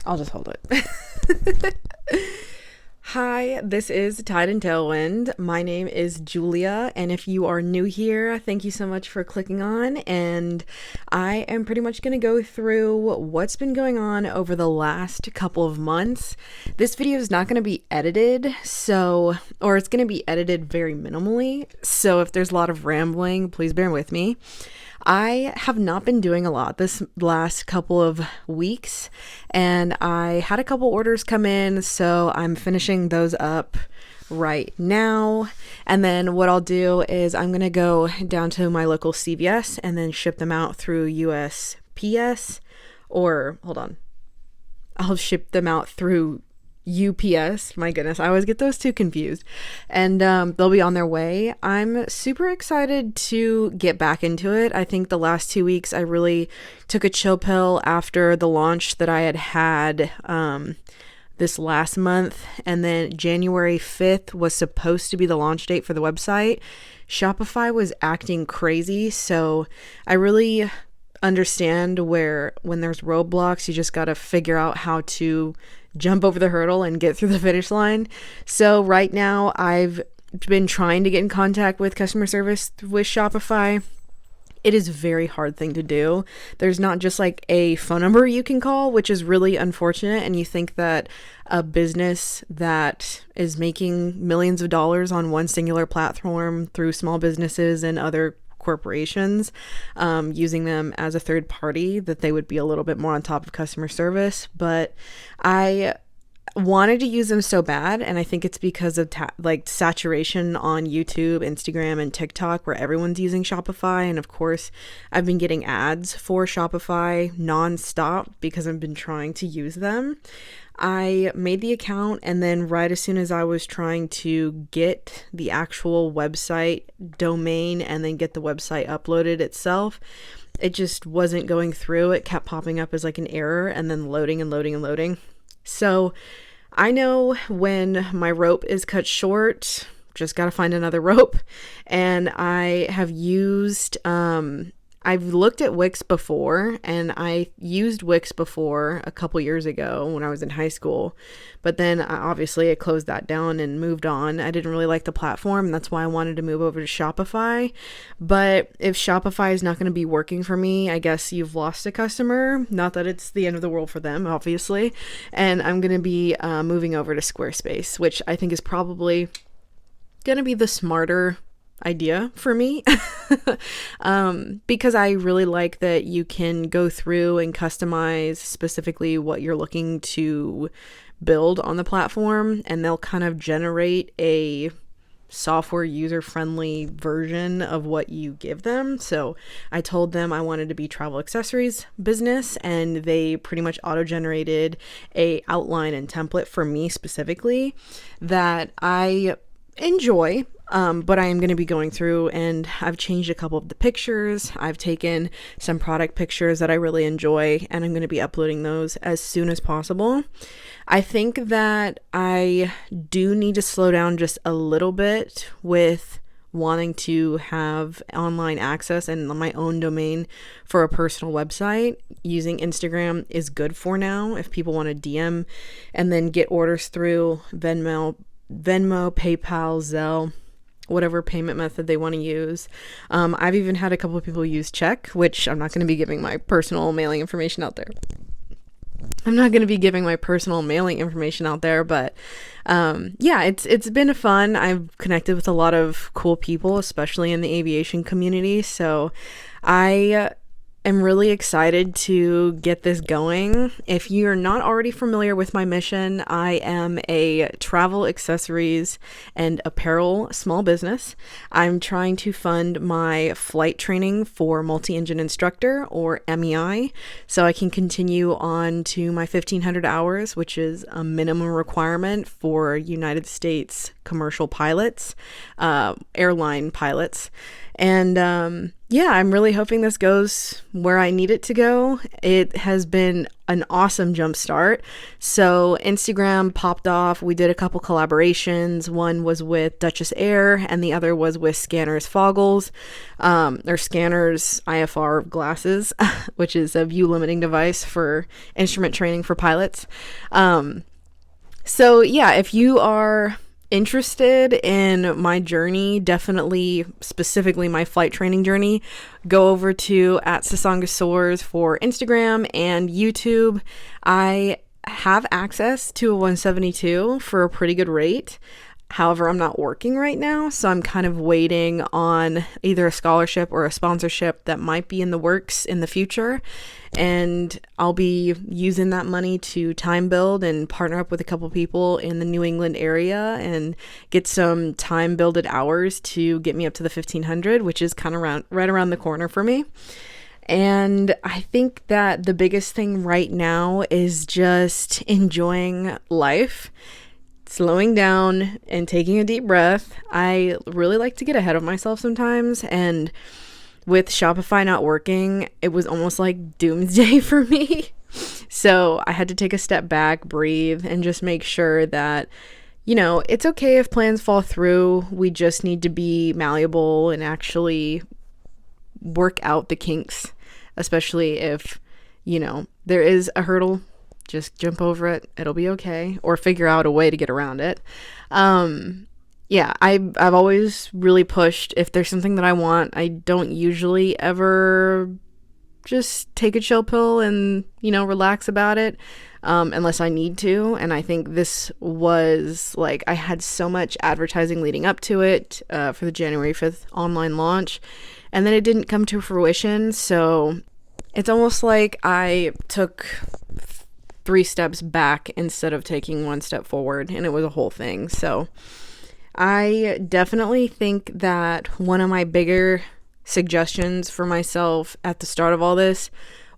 I'll just hold it. Hi, this is Tide and Tailwind. My name is Julia, and if you are new here, thank you so much for clicking on. And I am pretty much going to go through what's been going on over the last couple of months. This video is not going to be edited, or it's going to be edited very minimally. So if there's a lot of rambling, please bear with me. I have not been doing a lot this last couple of weeks, and I had a couple orders come in, so I'm finishing those up right now. And then what I'll do is I'm going to go down to my local CVS and then ship them out through USPS, or hold on, I'll ship them out through UPS. My goodness, I always get those two confused. And they'll be on their way. I'm super excited to get back into it. I think the last 2 weeks I really took a chill pill after the launch that I had this last month. And then January 5th was supposed to be the launch date for the website. Shopify was acting crazy, so I really understand where when there's roadblocks, you just got to figure out how to jump over the hurdle and get through the finish line. So right now I've been trying to get in contact with customer service with Shopify. It is a very hard thing to do. There's not just like a phone number you can call, which is really unfortunate. And you think that a business that is making millions of dollars on one singular platform through small businesses and other corporations, using them as a third party, that they would be a little bit more on top of customer service. But I wanted to use them so bad, and I think it's because of saturation on YouTube, Instagram, and TikTok, where everyone's using Shopify. And of course, I've been getting ads for Shopify nonstop because I've been trying to use them. I made the account, and then right as soon as I was trying to get the actual website domain and then get the website uploaded itself, it just wasn't going through. It kept popping up as like an error and then loading and loading and loading. So I know when my rope is cut short, just got to find another rope. And I have used, I've looked at Wix before, and I used Wix before a couple years ago when I was in high school, but then obviously I closed that down and moved on. I didn't really like the platform, and that's why I wanted to move over to Shopify. But if Shopify is not going to be working for me, I guess you've lost a customer. Not that it's the end of the world for them, obviously. And I'm going to be moving over to Squarespace, which I think is probably going to be the smarter idea for me. Because I really like that you can go through and customize specifically what you're looking to build on the platform, and they'll kind of generate a software user-friendly version of what you give them. So I told them I wanted to be travel accessories business, and they pretty much auto-generated a outline and template for me specifically that I enjoy. But I am going to be going through, and I've changed a couple of the pictures. I've taken some product pictures that I really enjoy, and I'm going to be uploading those as soon as possible. I think that I do need to slow down just a little bit with wanting to have online access and my own domain for a personal website. Using Instagram is good for now if people want to DM and then get orders through Venmo, PayPal, Zelle, whatever payment method they want to use. I've even had a couple of people use check, which I'm not going to be giving my personal mailing information out there. But yeah, it's been fun. I've connected with a lot of cool people, especially in the aviation community. So I am really excited to get this going. If you're not already familiar with my mission, I am a travel accessories and apparel small business. I'm trying to fund my flight training for multi-engine instructor, or MEI, so I can continue on to my 1,500 hours, which is a minimum requirement for United States commercial pilots, airline pilots. And yeah, I'm really hoping this goes where I need it to go. It has been an awesome jump start. So Instagram popped off. We did a couple collaborations. One was with Duchess Air and the other was with Scanners Foggles, or Scanners IFR glasses, which is a view limiting device for instrument training for pilots. So yeah, if you are interested in my journey, definitely specifically my flight training journey, go over to @Sasangasoars for Instagram and YouTube. I have access to a 172 for a pretty good rate. However, I'm not working right now, so I'm kind of waiting on either a scholarship or a sponsorship that might be in the works in the future. And I'll be using that money to time build and partner up with a couple people in the New England area and get some time builded hours to get me up to the 1500, which is kind of right around the corner for me. And I think that the biggest thing right now is just enjoying life, slowing down and taking a deep breath. I really like to get ahead of myself sometimes, and with Shopify not working, it was almost like doomsday for me. So I had to take a step back, breathe, and just make sure that, it's okay if plans fall through. We just need to be malleable and actually work out the kinks, especially if, there is a hurdle. Just jump over it. It'll be okay. Or figure out a way to get around it. Yeah, I've always really pushed. If there's something that I want, I don't usually ever just take a chill pill and, relax about it, unless I need to. And I think this was I had so much advertising leading up to it for the January 5th online launch. And then it didn't come to fruition. So it's almost like I took 3 steps back instead of taking 1 step forward, and it was a whole thing. So I definitely think that one of my bigger suggestions for myself at the start of all this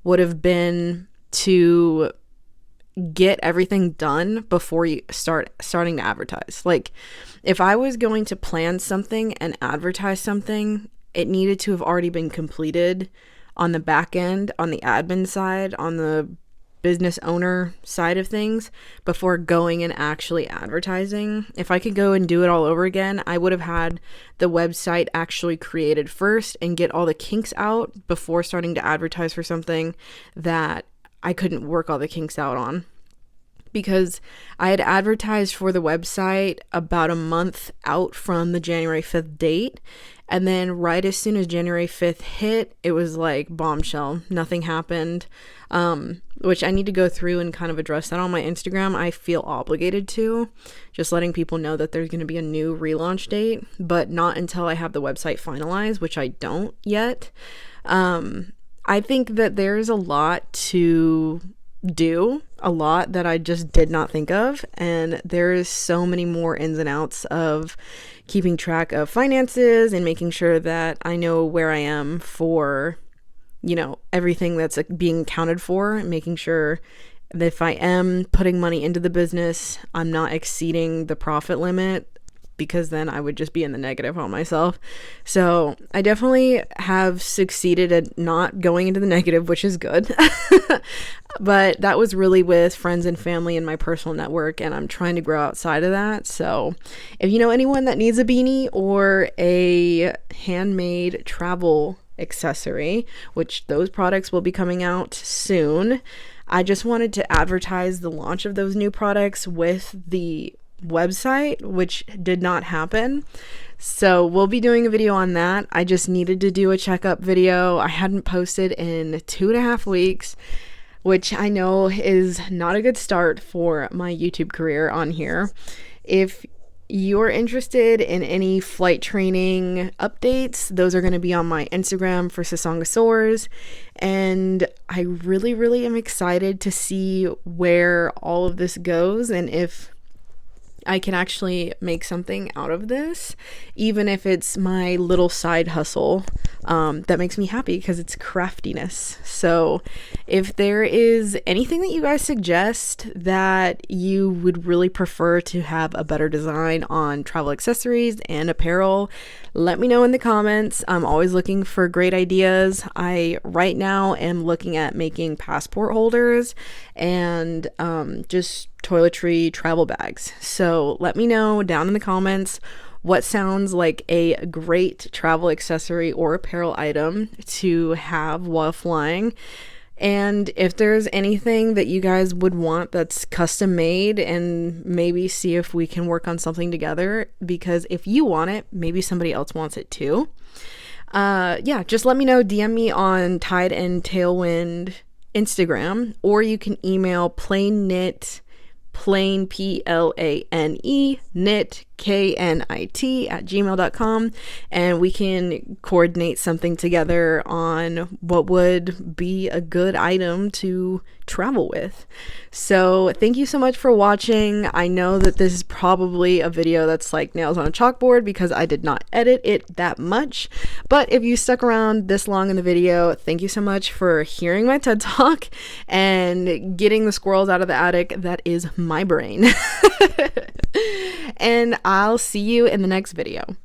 would have been to get everything done before you starting to advertise. If I was going to plan something and advertise something, it needed to have already been completed on the back end, on the admin side, on the business owner side of things before going and actually advertising. If I could go and do it all over again, I would have had the website actually created first and get all the kinks out before starting to advertise for something that I couldn't work all the kinks out on. Because I had advertised for the website about a month out from the January 5th date. And then right as soon as January 5th hit, it was like bombshell. Nothing happened, which I need to go through and kind of address that on my Instagram. I feel obligated to, just letting people know that there's going to be a new relaunch date, but not until I have the website finalized, which I don't yet. I think that there's a lot to do, a lot that I just did not think of, and there is so many more ins and outs of keeping track of finances and making sure that I know where I am for, everything that's being accounted for, and making sure that if I am putting money into the business, I'm not exceeding the profit limit, because then I would just be in the negative on myself. So I definitely have succeeded at not going into the negative, which is good. But that was really with friends and family and my personal network, and I'm trying to grow outside of that. So if you know anyone that needs a beanie or a handmade travel accessory, which those products will be coming out soon, I just wanted to advertise the launch of those new products with the website, which did not happen. So we'll be doing a video on that. I just needed to do a checkup video. I hadn't posted in 2.5 weeks, which I know is not a good start for my YouTube career on here. If you're interested in any flight training updates, those are going to be on my Instagram for Sasangasoars. And I really, really am excited to see where all of this goes, and if I can actually make something out of this, even if it's my little side hustle. That makes me happy because it's craftiness. So if there is anything that you guys suggest that you would really prefer to have a better design on travel accessories and apparel, let me know in the comments. I'm always looking for great ideas. I right now am looking at making passport holders and just toiletry travel bags. So let me know down in the comments what sounds like a great travel accessory or apparel item to have while flying. And if there's anything that you guys would want that's custom made, and maybe see if we can work on something together, because if you want it, maybe somebody else wants it too. Yeah, just let me know. DM me on Tide and Tailwind Instagram, or you can email plainknit, plain PLANE knit KNIT @gmail.com, and we can coordinate something together on what would be a good item to travel with. So thank you so much for watching. I know that this is probably a video that's like nails on a chalkboard because I did not edit it that much, but if you stuck around this long in the video, thank you so much for hearing my TED Talk and getting the squirrels out of the attic that is my brain. And I'll see you in the next video.